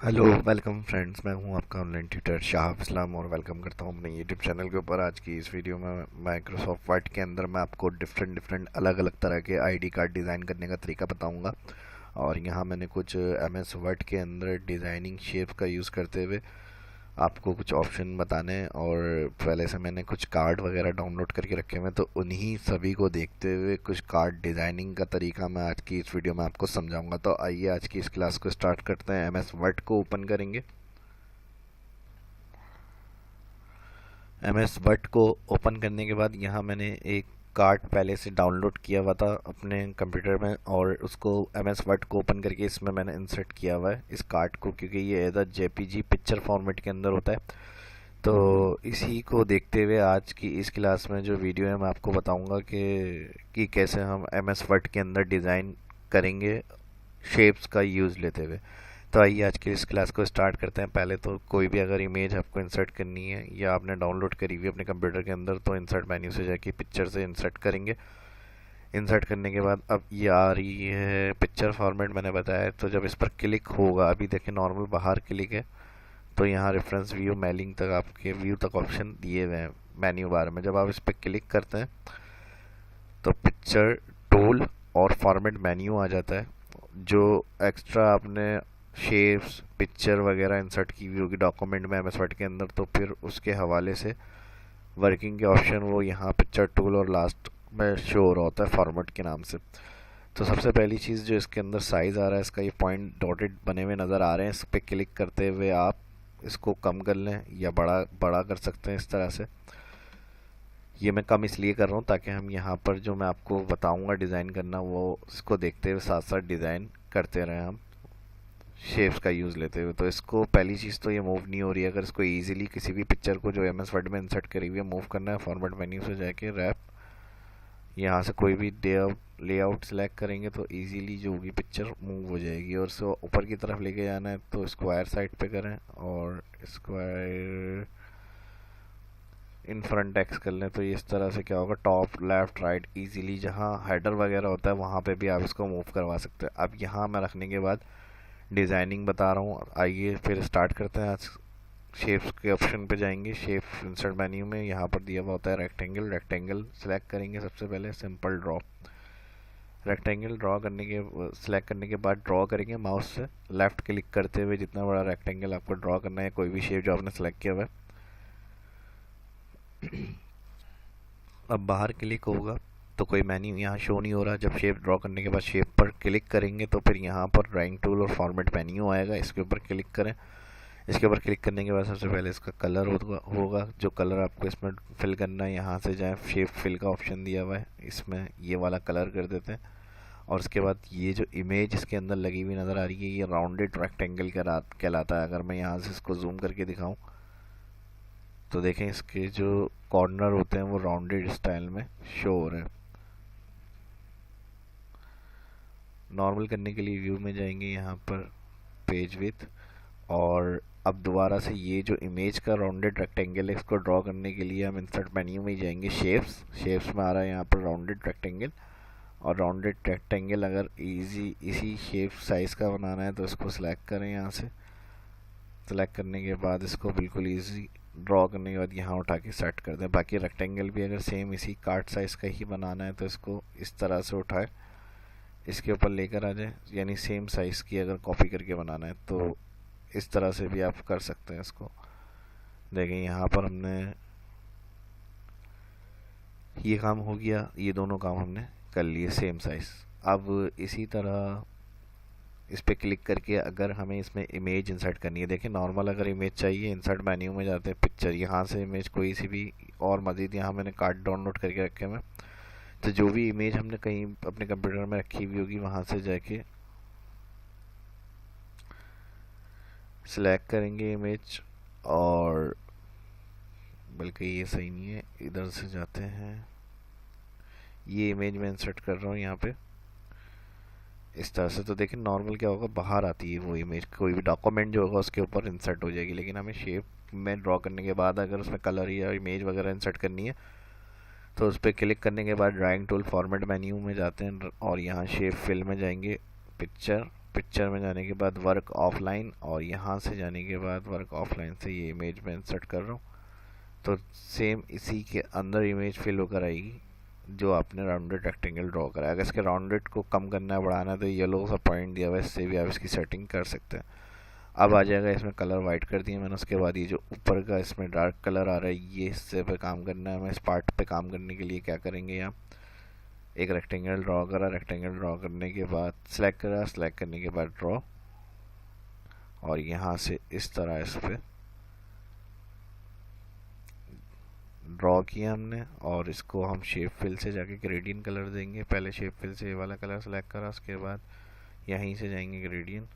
Hello welcome friends, मैं हूं आपका ऑनलाइन ट्यूटर शाह इस्लाम और वेलकम करता हूं अपने यूट्यूब चैनल के ऊपर। आज की इस वीडियो में माइक्रोसॉफ्ट वर्ड के अंदर मैं आपको डिफरेंट अलग अलग तरह के आईडी कार्ड डिज़ाइन करने का तरीका बताऊंगा। और यहां मैंने कुछ एमएस वर्ड के अंदर डिज़ाइनिंग शेप का यूज़ करते हुए आपको कुछ ऑप्शन बताने हैं। और पहले से मैंने कुछ कार्ड वगैरह डाउनलोड करके रखे हुए हैं, तो उन्हीं सभी को देखते हुए कुछ कार्ड डिज़ाइनिंग का तरीका मैं आज की इस वीडियो में आपको समझाऊंगा। तो आइए आज की इस क्लास को स्टार्ट करते हैं। एमएस वर्ड को ओपन करेंगे। एमएस वर्ड को ओपन करने के बाद यहाँ मैंने एक कार्ड पहले से डाउनलोड किया हुआ था अपने कंप्यूटर में, और उसको एमएस वर्ड को ओपन करके इसमें मैंने इंसर्ट किया हुआ है इस कार्ड को, क्योंकि ये एज जेपीजी पिक्चर फॉर्मेट के अंदर होता है। तो इसी को देखते हुए आज की इस क्लास में जो वीडियो है मैं आपको बताऊंगा कि कैसे हम एमएस वर्ड के अंदर डिज़ाइन करेंगे शेप्स का यूज़ लेते हुए। तो आइए आज की इस क्लास को स्टार्ट करते हैं। पहले तो कोई भी अगर इमेज आपको इंसर्ट करनी है या आपने डाउनलोड करी हुई अपने कंप्यूटर के अंदर, तो इंसर्ट मेन्यू से जाके पिक्चर से इंसर्ट करेंगे। इंसर्ट करने के बाद अब ये आ रही है पिक्चर फॉर्मेट मैंने बताया, तो जब इस पर क्लिक होगा, अभी देखिए नॉर्मल बाहर क्लिक है, तो यहाँ रेफरेंस व्यू मेलिंग तक आपके व्यू तक ऑप्शन दिए हुए हैं मेन्यू बार में। जब आप इस पर क्लिक करते हैं तो पिक्चर टूल और फॉर्मेट मेन्यू आ जाता है। जो एक्स्ट्रा आपने शेप्स पिक्चर वगैरह इंसर्ट की हुई होगी डॉक्यूमेंट में एमएस वर्ड के अंदर, तो फिर उसके हवाले से वर्किंग के ऑप्शन वो यहाँ पिक्चर टूल और लास्ट में शो हो रहा होता है फॉर्मेट के नाम से। तो सबसे पहली चीज़ जो इसके अंदर साइज़ आ रहा है इसका, ये पॉइंट डॉटेड बने हुए नज़र आ रहे हैं, इस पर क्लिक करते हुए आप इसको कम कर लें या बड़ा बड़ा कर सकते हैं इस तरह से। ये मैं कम इसलिए कर रहा हूँ ताकि हम यहाँ पर जो मैं आपको बताऊँगा डिज़ाइन करना, वो इसको देखते हुए साथ साथ डिज़ाइन करते रहें हम शेप्स का यूज़ लेते हुए। तो इसको पहली चीज़ तो ये मूव नहीं हो रही है। अगर इसको इजीली किसी भी पिक्चर को जो एमएस वर्ड में इंसर्ट करी हुई है मूव करना है, फॉर्मेट मेन्यू से जाके रैप, यहाँ से कोई भी लेआउट सेलेक्ट करेंगे तो इजीली जो होगी पिक्चर मूव हो जाएगी। और इसको ऊपर की तरफ लेके जाना है तो स्क्वायर साइड पे करें और स्क्वायर इन फ्रंट एक्स कर लें, तो इस तरह से क्या होगा, टॉप लेफ्ट राइट इजीली जहाँ हेडर वगैरह होता है वहाँ पे भी आप इसको मूव करवा सकते हैं। अब यहाँ मैं रखने के बाद डिज़ाइनिंग बता रहा हूँ। आइए फिर स्टार्ट करते हैं। आज शेप्स के ऑप्शन पे जाएंगे। शेप इंसर्ट मेन्यू में यहाँ पर दिया हुआ होता है रेक्टेंगल। रेक्टेंगल सेलेक्ट करेंगे सबसे पहले, सिंपल ड्रॉ। रेक्टेंगल ड्रॉ करने के सिलेक्ट करने के बाद ड्रॉ करेंगे माउस से लेफ्ट क्लिक करते हुए जितना बड़ा रेक्टेंगल आपको ड्रॉ करना है, कोई भी शेप जो आपने सेलेक्ट किया हुआ है। अब बाहर क्लिक होगा तो कोई मेन्यू यहाँ शो नहीं हो रहा। जब शेप ड्रॉ करने के बाद शेप पर क्लिक करेंगे तो फिर यहाँ पर ड्राइंग टूल और फॉर्मेट मेन्यू आएगा, इसके ऊपर क्लिक करें। इसके ऊपर क्लिक करने के बाद सबसे पहले इसका कलर होगा जो कलर आपको इसमें फिल करना है। यहाँ से जाए शेप फिल का ऑप्शन दिया हुआ है, इसमें ये वाला कलर कर देते हैं। और उसके बाद ये जो इमेज इसके अंदर लगी हुई नज़र आ रही है, ये राउंडेड रेक्टेंगल कहलाता है। अगर मैं यहाँ से इसको जूम करके दिखाऊं तो देखें इसके जो कॉर्नर होते हैं वो राउंडेड स्टाइल में शो हो रहे हैं। नॉर्मल करने के लिए व्यू में जाएंगे, यहाँ पर पेज विथ, और अब दोबारा से ये जो इमेज का राउंडेड रेक्टेंगल है इसको ड्रॉ करने के लिए हम इंसर्ट मेन्यू में ही जाएंगे। शेप्स में आ रहा है यहाँ पर राउंडेड रेक्टेंगल, और राउंडेड रेक्टेंगल अगर इसी शेप साइज़ का बनाना है तो इसको सिलेक्ट करें। यहाँ से सिलेक्ट करने के बाद इसको बिल्कुल ईजी ड्रॉ करने के बाद यहाँ उठा के सेट कर दें। बाकी रेक्टेंगल भी अगर सेम इसी कार्ड साइज़ का ही बनाना है तो इसको इस तरह से उठाए इसके ऊपर लेकर आ जाए, यानी सेम साइज़ की अगर कॉपी करके बनाना है तो इस तरह से भी आप कर सकते हैं इसको। देखें यहाँ पर हमने ये काम हो गया, ये दोनों काम हमने कर लिए सेम साइज़। अब इसी तरह इस पर क्लिक करके अगर हमें इसमें इमेज इंसर्ट करनी है, देखिए नॉर्मल अगर इमेज चाहिए इंसर्ट मेन्यू में जाते हैं पिक्चर, यहाँ से इमेज कोई सी भी, और मज़ीद यहाँ मैंने कार्ड डाउनलोड करके रखे हैं। तो जो भी इमेज हमने कहीं अपने कंप्यूटर में रखी हुई होगी वहाँ से जाके सिलेक्ट करेंगे इमेज, और बल्कि ये सही नहीं है, इधर से जाते हैं, ये इमेज में इंसर्ट कर रहा हूँ यहाँ पे इस तरह से। तो देखिए नॉर्मल क्या होगा, बाहर आती है वो इमेज, कोई भी डॉक्यूमेंट जो होगा उसके ऊपर इंसर्ट हो जाएगी। लेकिन हमें शेप में ड्रॉ करने के बाद अगर उसमें कलर या इमेज वगैरह इंसर्ट करनी है तो उस पर क्लिक करने के बाद ड्राइंग टूल फॉर्मेट मेन्यू में जाते हैं और यहाँ शेप फिल में जाएंगे, पिक्चर पिक्चर में जाने के बाद वर्क ऑफलाइन, और यहाँ से जाने के बाद वर्क ऑफलाइन से ये इमेज में इंसर्ट कर रहा हूँ। तो सेम इसी के अंदर इमेज फिल होकर आएगी जो आपने राउंडेड रेक्टेंगल ड्रॉ करा है। अगर इसके राउंडेड को कम करना है, बढ़ाना है, तो येलो सा पॉइंट दिया हुआ है, इससे भी आप इसकी सेटिंग कर सकते हैं। अब आ जाएगा, इसमें कलर वाइट कर दिया मैंने। उसके बाद ये जो ऊपर का इसमें डार्क कलर आ रहा है, ये हिस्से पे काम करना है हमें। इस पार्ट पे काम करने के लिए क्या करेंगे, यहाँ एक रेक्टेंगल ड्रॉ करा। रेक्टेंगल ड्रॉ करने के बाद सिलेक्ट करा, सिलेक्ट करने के बाद ड्रॉ, और यहाँ से इस तरह इस पर ड्रॉ किया हमने। और इसको हम शेप फिल से जाके ग्रेडियंट कलर देंगे। पहले शेप फिल से ये वाला कलर सेलेक्ट करा, उसके बाद यहीं से जाएंगे ग्रेडियंट,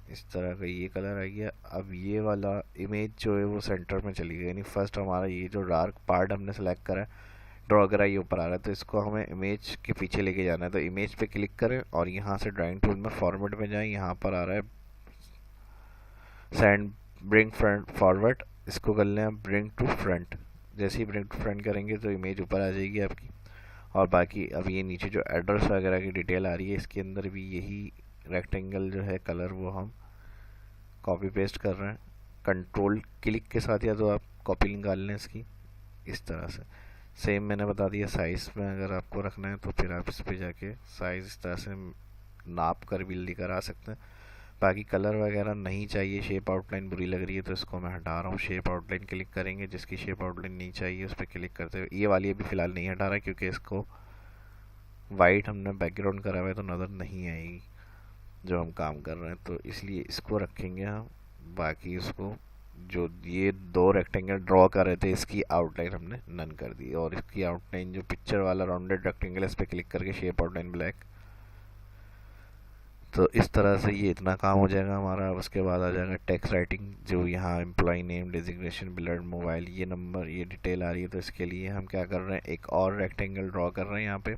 इस तरह का ये कलर आ गया। अब ये वाला इमेज जो है वो सेंटर में चली गई, यानी फर्स्ट हमारा ये जो डार्क पार्ट हमने सेलेक्ट करा है, ड्रॉ करा, ये ऊपर आ रहा है, तो इसको हमें इमेज के पीछे लेके जाना है। तो इमेज पे क्लिक करें और यहाँ से ड्राइंग टूल में फॉर्मेट में जाएं। यहाँ पर आ रहा है सेंड ब्रिंग फ्रंट फॉरवर्ड, इसको कर लें ब्रिंग टू फ्रंट। जैसे ही ब्रिंग टू फ्रंट करेंगे तो इमेज ऊपर आ जाएगी आपकी। और बाकी अब ये नीचे जो एड्रेस वगैरह की डिटेल आ रही है, इसके अंदर भी यही रेक्टेंगल जो है कलर वो हम कॉपी पेस्ट कर रहे हैं। कंट्रोल क्लिक के साथ या तो आप कॉपी निकाल लें इसकी, इस तरह से। सेम मैंने बता दिया, साइज़ में अगर आपको रखना है तो फिर आप इस पे जाके साइज़ इस तरह से नाप कर भी लेकर आ सकते हैं। बाकी कलर वगैरह नहीं चाहिए, शेप आउटलाइन बुरी लग रही है तो इसको मैं हटा रहा हूँ। शेप आउटलाइन क्लिक करेंगे, जिसकी शेप आउटलाइन नहीं चाहिए उस पर क्लिक करते हुए, ये वाली अभी फ़िलहाल नहीं हटा रहा क्योंकि इसको वाइट हमने बैकग्राउंड करा हुआ है तो नज़र नहीं आएगी जो हम काम कर रहे हैं, तो इसलिए इसको रखेंगे हम। बाकी उसको जो ये दो रेक्टेंगल ड्रॉ कर रहे थे, इसकी आउटलाइन हमने नन कर दी। और इसकी आउटलाइन जो पिक्चर वाला राउंडेड रेक्टेंगल, इस पर क्लिक करके शेप आउटलाइन ब्लैक। तो इस तरह से ये इतना काम हो जाएगा हमारा। उसके बाद आ जाएगा टेक्स्ट राइटिंग, जो यहाँ एम्प्लॉय नेम, डेजिग्नेशन, बिलर, मोबाइल, ये नंबर, ये डिटेल आ रही है। तो इसके लिए हम क्या कर रहे हैं, एक और रेक्टेंगल ड्रॉ कर रहे हैं यहाँ पे।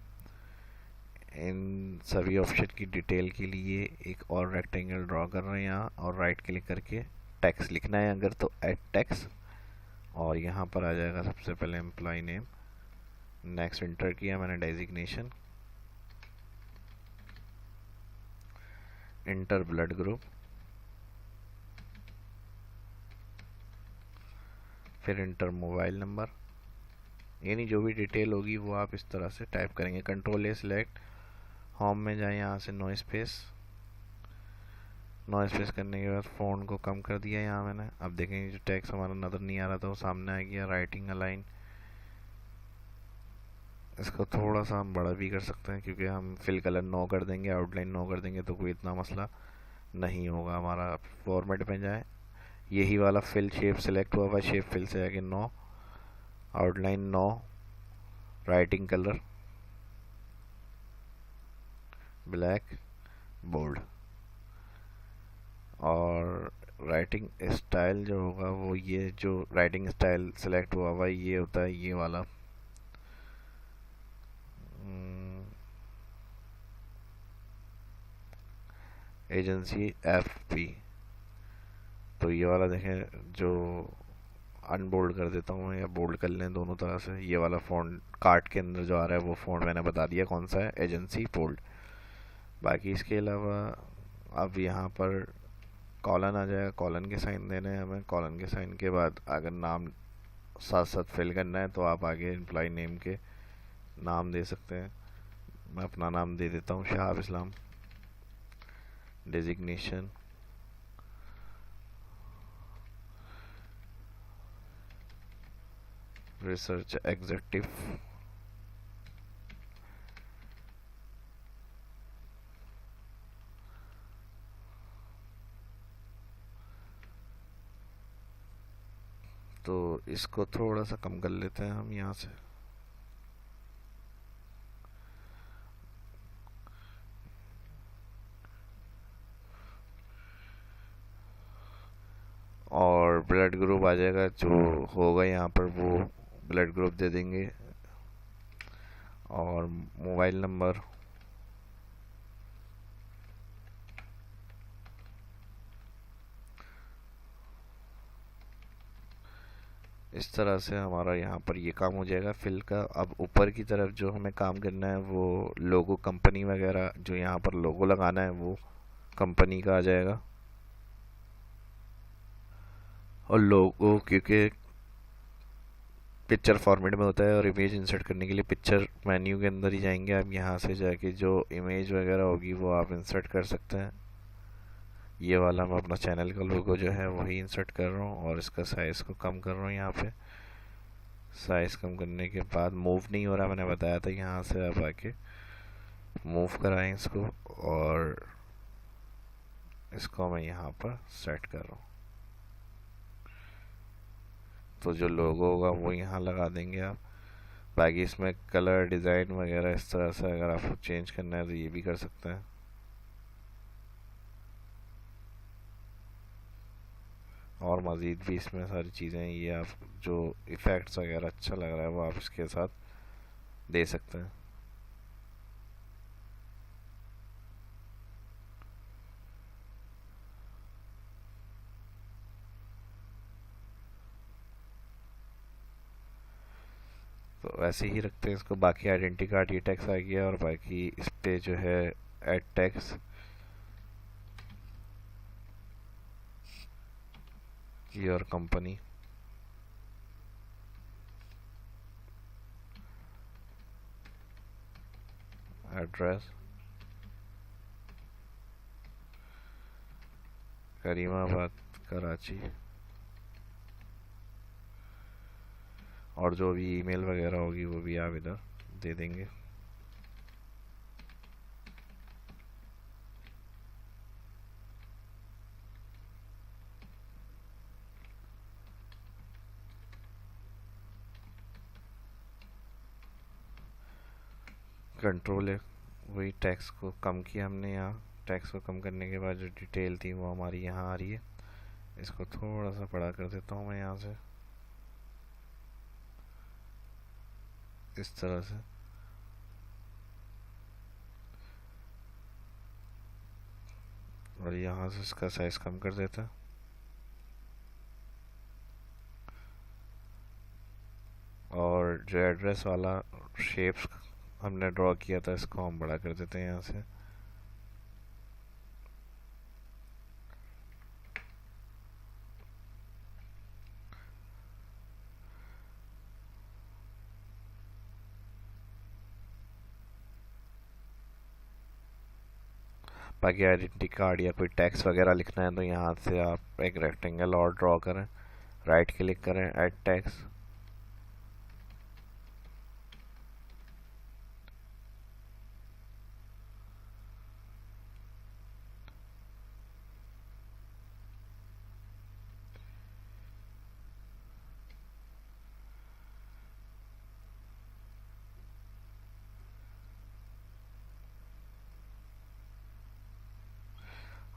इन सभी ऑप्शन की डिटेल के लिए एक और रेक्टेंगल ड्रॉ कर रहे हैं यहाँ, और राइट क्लिक करके टेक्स्ट लिखना है अगर तो ऐड टेक्स्ट, और यहाँ पर आ जाएगा सबसे पहले एम्प्लॉय नेम। नेक्स्ट इंटर किया मैंने डेजिग्नेशन, इंटर ब्लड ग्रुप, फिर इंटर मोबाइल नंबर। यानी जो भी डिटेल होगी वो आप इस तरह से टाइप करेंगे। कंट्रोल ए सिलेक्ट, होम में जाए, यहाँ से नो स्पेस। नो स्पेस करने के बाद फ़ॉन्ट को कम कर दिया यहाँ मैंने। अब देखेंगे जो टेक्स्ट हमारा नज़र नहीं आ रहा था वो सामने आ गया। राइटिंग अलाइन, इसको थोड़ा सा हम बड़ा भी कर सकते हैं क्योंकि हम फिल कलर नो कर देंगे, आउटलाइन नो कर देंगे तो कोई इतना मसला नहीं होगा हमारा। फॉर्मेट में जाए, यही वाला फिल शेप सिलेक्ट हुआ हुआ, शेप फिल से आके no, outline no, writing colour black, bold, और राइटिंग स्टाइल जो होगा वो, ये जो राइटिंग स्टाइल सेलेक्ट हुआ हुआ ये होता है ये वाला, एजेंसी एफपी। तो ये वाला देखें, जो अनबोल्ड कर देता हूँ या बोल्ड कर लें, दोनों तरह से। ये वाला फ़ॉन्ट कार्ड के अंदर जो आ रहा है वो फ़ॉन्ट मैंने बता दिया कौन सा है, एजेंसी बोल्ड। बाकी इसके अलावा अब यहाँ पर कॉलन आ जाएगा, कॉलन के साइन देने हैं हमें। कॉलन के साइन के बाद अगर नाम साथ साथ फिल करना है तो आप आगे एम्प्लॉय नेम के नाम दे सकते हैं। मैं अपना नाम दे देता हूँ शहाब इस्लाम। डेजिग्नेशन, रिसर्च एग्जीक्यूटिव, तो इसको थोड़ा सा कम कर लेते हैं हम यहाँ से। और ब्लड ग्रुप आ जाएगा, जो होगा यहाँ पर वो ब्लड ग्रुप दे देंगे। और मोबाइल नंबर, इस तरह से हमारा यहाँ पर ये काम हो जाएगा फिल का। अब ऊपर की तरफ जो हमें काम करना है वो लोगो कंपनी वगैरह, जो यहाँ पर लोगो लगाना है वो कंपनी का आ जाएगा। और लोगो क्योंकि पिक्चर फॉर्मेट में होता है और इमेज इंसर्ट करने के लिए पिक्चर मेन्यू के अंदर ही जाएंगे आप। यहाँ से जाके जो इमेज वगैरह होगी वो आप इंसर्ट कर सकते हैं। ये वाला मैं अपना चैनल का लोगो जो है वही इंसर्ट कर रहा हूँ और इसका साइज़ को कम कर रहा हूँ। यहाँ पे साइज़ कम करने के बाद मूव नहीं हो रहा, मैंने बताया था। यहाँ से आप आके मूव कराएं इसको और इसको मैं यहाँ पर सेट कर रहा हूँ। तो जो लोगो होगा वो यहाँ लगा देंगे आप। बाकी इसमें कलर डिज़ाइन वगैरह इस तरह से अगर आपको चेंज करना है तो ये भी कर सकते हैं। और मज़ीद भी इसमें सारी चीज़ें, ये आप जो इफ़ेक्ट्स वगैरह अच्छा लग रहा है वो आप इसके साथ दे सकते हैं। तो वैसे ही रखते हैं इसको। बाकी आइडेंटिटी कार्ड ये टैक्स आ गया और बाकी इस पे जो है add tax your company, address Karimabad Karachi, और जो भी ईमेल वगैरह होगी वो भी आप इधर दे देंगे। कंट्रोल है, वही टैक्स को कम किया हमने। यहाँ टैक्स को कम करने के बाद जो डिटेल थी वो हमारी यहाँ आ रही है। इसको थोड़ा सा बड़ा कर देता हूँ मैं यहाँ से, इस तरह से। और यहाँ से इसका साइज कम कर देता। और जो एड्रेस वाला शेप्स हमने ड्रॉ किया था इसको हम बड़ा कर देते हैं यहाँ से। बाकी आइडेंटिटी कार्ड या कोई टैक्स वगैरह लिखना है तो यहाँ से आप एक रेक्टेंगल और ड्रॉ करें, राइट क्लिक करें, ऐड टैक्स।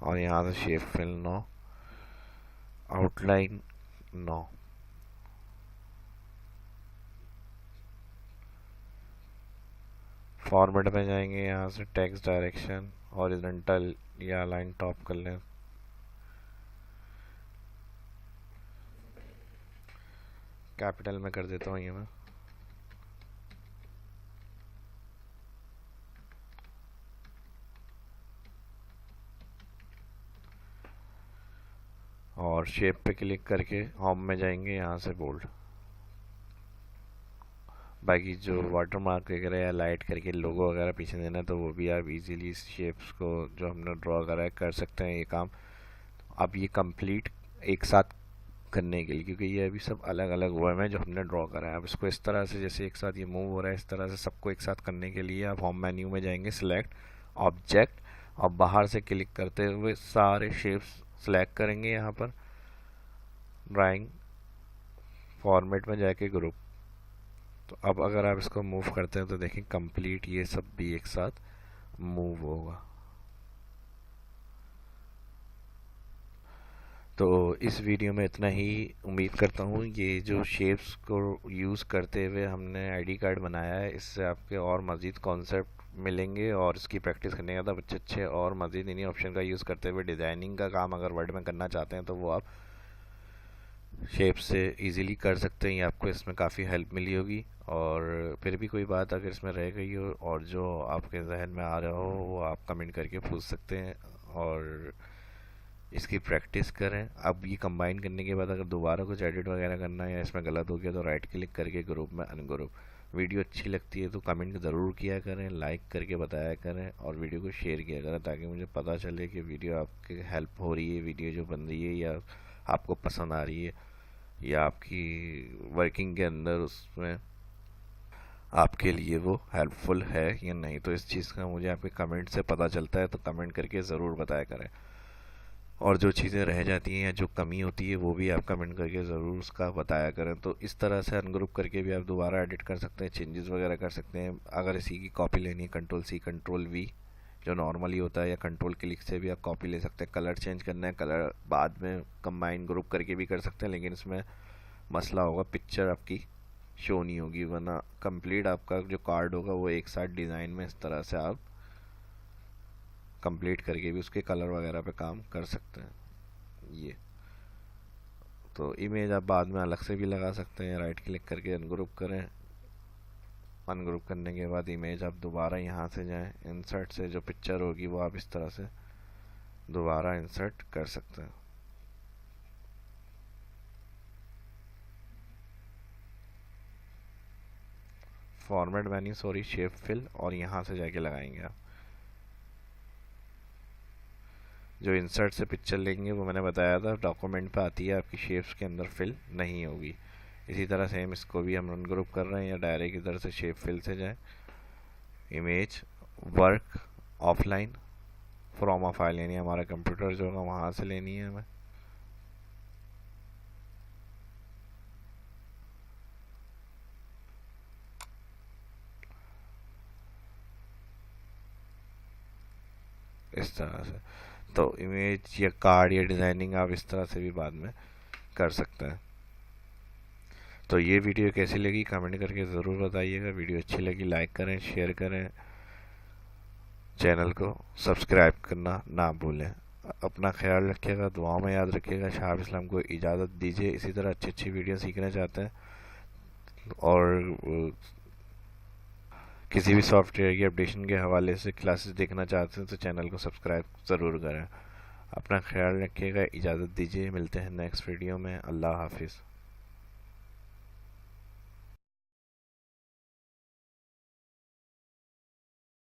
और यहाँ से shape fill no, outline no. Format में जाएंगे, यहाँ से टेक्स्ट डायरेक्शन हॉरिजॉन्टल या लाइन टॉप कर लें। कैपिटल में कर देता हूँ ये मैं। और शेप पे क्लिक करके होम में जाएंगे, यहाँ से बोल्ड। बाकी जो वाटर मार्क वगैरह या लाइट करके लोगो वगैरह पीछे देना है तो वो भी आप इजीली इस शेप्स को जो हमने ड्रॉ करा है कर सकते हैं ये काम। अब ये कंप्लीट एक साथ करने के लिए, क्योंकि ये अभी सब अलग अलग वर्म है जो हमने ड्रॉ करा है, अब इसको इस तरह से जैसे एक साथ ये मूव हो रहा है इस तरह से सबको एक साथ करने के लिए आप होम मेन्यू में जाएंगे, सिलेक्ट ऑब्जेक्ट, और बाहर से क्लिक करते हुए सारे शेप्स सेलेक्ट करेंगे। यहाँ पर ड्राइंग फॉर्मेट में जाके ग्रुप। तो अब अगर आप इसको मूव करते हैं तो देखें कंप्लीट ये सब भी एक साथ मूव होगा। तो इस वीडियो में इतना ही। उम्मीद करता हूँ ये जो शेप्स को यूज़ करते हुए हमने आईडी कार्ड बनाया है इससे आपके और मज़ीद कॉन्सेप्ट मिलेंगे और इसकी प्रैक्टिस करने का था बच्चे अच्छे। और मज़ीद इन्हीं ऑप्शन का यूज़ करते हुए डिज़ाइनिंग का काम अगर वर्ड में करना चाहते हैं तो वो आप शेप से इजीली कर सकते हैं। ये आपको इसमें काफ़ी हेल्प मिली होगी। और फिर भी कोई बात अगर इसमें रह गई हो और जो आपके जहन में आ रहा हो वो आप कमेंट करके पूछ सकते हैं और इसकी प्रैक्टिस करें। अब ये कंबाइन करने के बाद अगर दोबारा कुछ एडिट वगैरह करना है या इसमें गलत हो गया तो राइट क्लिक करके ग्रुप में अनग्रुप। वीडियो अच्छी लगती है तो कमेंट ज़रूर किया करें, लाइक करके बताया करें और वीडियो को शेयर किया करें ताकि मुझे पता चले कि वीडियो आपके हेल्प हो रही है, वीडियो जो बन रही है या आपको पसंद आ रही है या आपकी वर्किंग के अंदर उसमें आपके लिए वो हेल्पफुल है या नहीं। तो इस चीज़ का मुझे आपके कमेंट से पता चलता है, तो कमेंट करके ज़रूर बताया करें। और जो चीज़ें रह जाती हैं या जो कमी होती है वो भी आप कमेंट करके ज़रूर उसका बताया करें। तो इस तरह से अनग्रुप करके भी आप दोबारा एडिट कर सकते हैं, चेंजेस वगैरह कर सकते हैं। अगर इसी की कॉपी लेनी है कंट्रोल सी कंट्रोल वी जो नॉर्मली होता है या कंट्रोल क्लिक से भी आप कॉपी ले सकते हैं। कलर चेंज करना है, कलर बाद में कंबाइन ग्रुप करके भी कर सकते हैं, लेकिन इसमें मसला होगा पिक्चर आपकी शो नहीं होगी, वरना कंप्लीट आपका जो कार्ड होगा वो एक साथ डिज़ाइन में इस तरह से आप कंप्लीट करके भी उसके कलर वगैरह पे काम कर सकते हैं। ये तो इमेज आप बाद में अलग से भी लगा सकते हैं, राइट क्लिक करके अनग्रुप करें। अनग्रुप करने के बाद इमेज आप दोबारा यहाँ से जाएं, इंसर्ट से जो पिक्चर होगी वो आप इस तरह से दोबारा इंसर्ट कर सकते हैं। Format menu sorry shape fill और यहाँ से जाके लगाएंगे आप। जो इंसर्ट से पिक्चर लेंगे वो मैंने बताया था डॉक्यूमेंट पे आती है, आपकी शेप्स के अंदर फिल नहीं होगी। इसी तरह सेम इसको भी हम अनग्रुप कर रहे हैं या डायरेक्ट इधर से शेप फिल से जाए, image work offline from a file, यानी हमारा कंप्यूटर जो होगा वहाँ से लेनी है हमें। इस तरह से तो इमेज या कार्ड या डिज़ाइनिंग आप इस तरह से भी बाद में कर सकते हैं। तो ये वीडियो कैसी लगी कमेंट करके ज़रूर बताइएगा। वीडियो अच्छी लगी लाइक करें, शेयर करें, चैनल को सब्सक्राइब करना ना भूलें। अपना ख्याल रखिएगा, दुआओं में याद रखिएगा। शाह इस्लाम को इजाज़त दीजिए। इसी तरह अच्छी अच्छी वीडियो सीखना चाहते हैं और किसी भी सॉफ्टवेयर की अपडेशन के हवाले से क्लासेस देखना चाहते हैं तो चैनल को सब्सक्राइब ज़रूर करें। अपना ख्याल रखिएगा, इजाज़त दीजिए, मिलते हैं नेक्स्ट वीडियो में। अल्लाह हाफिज़।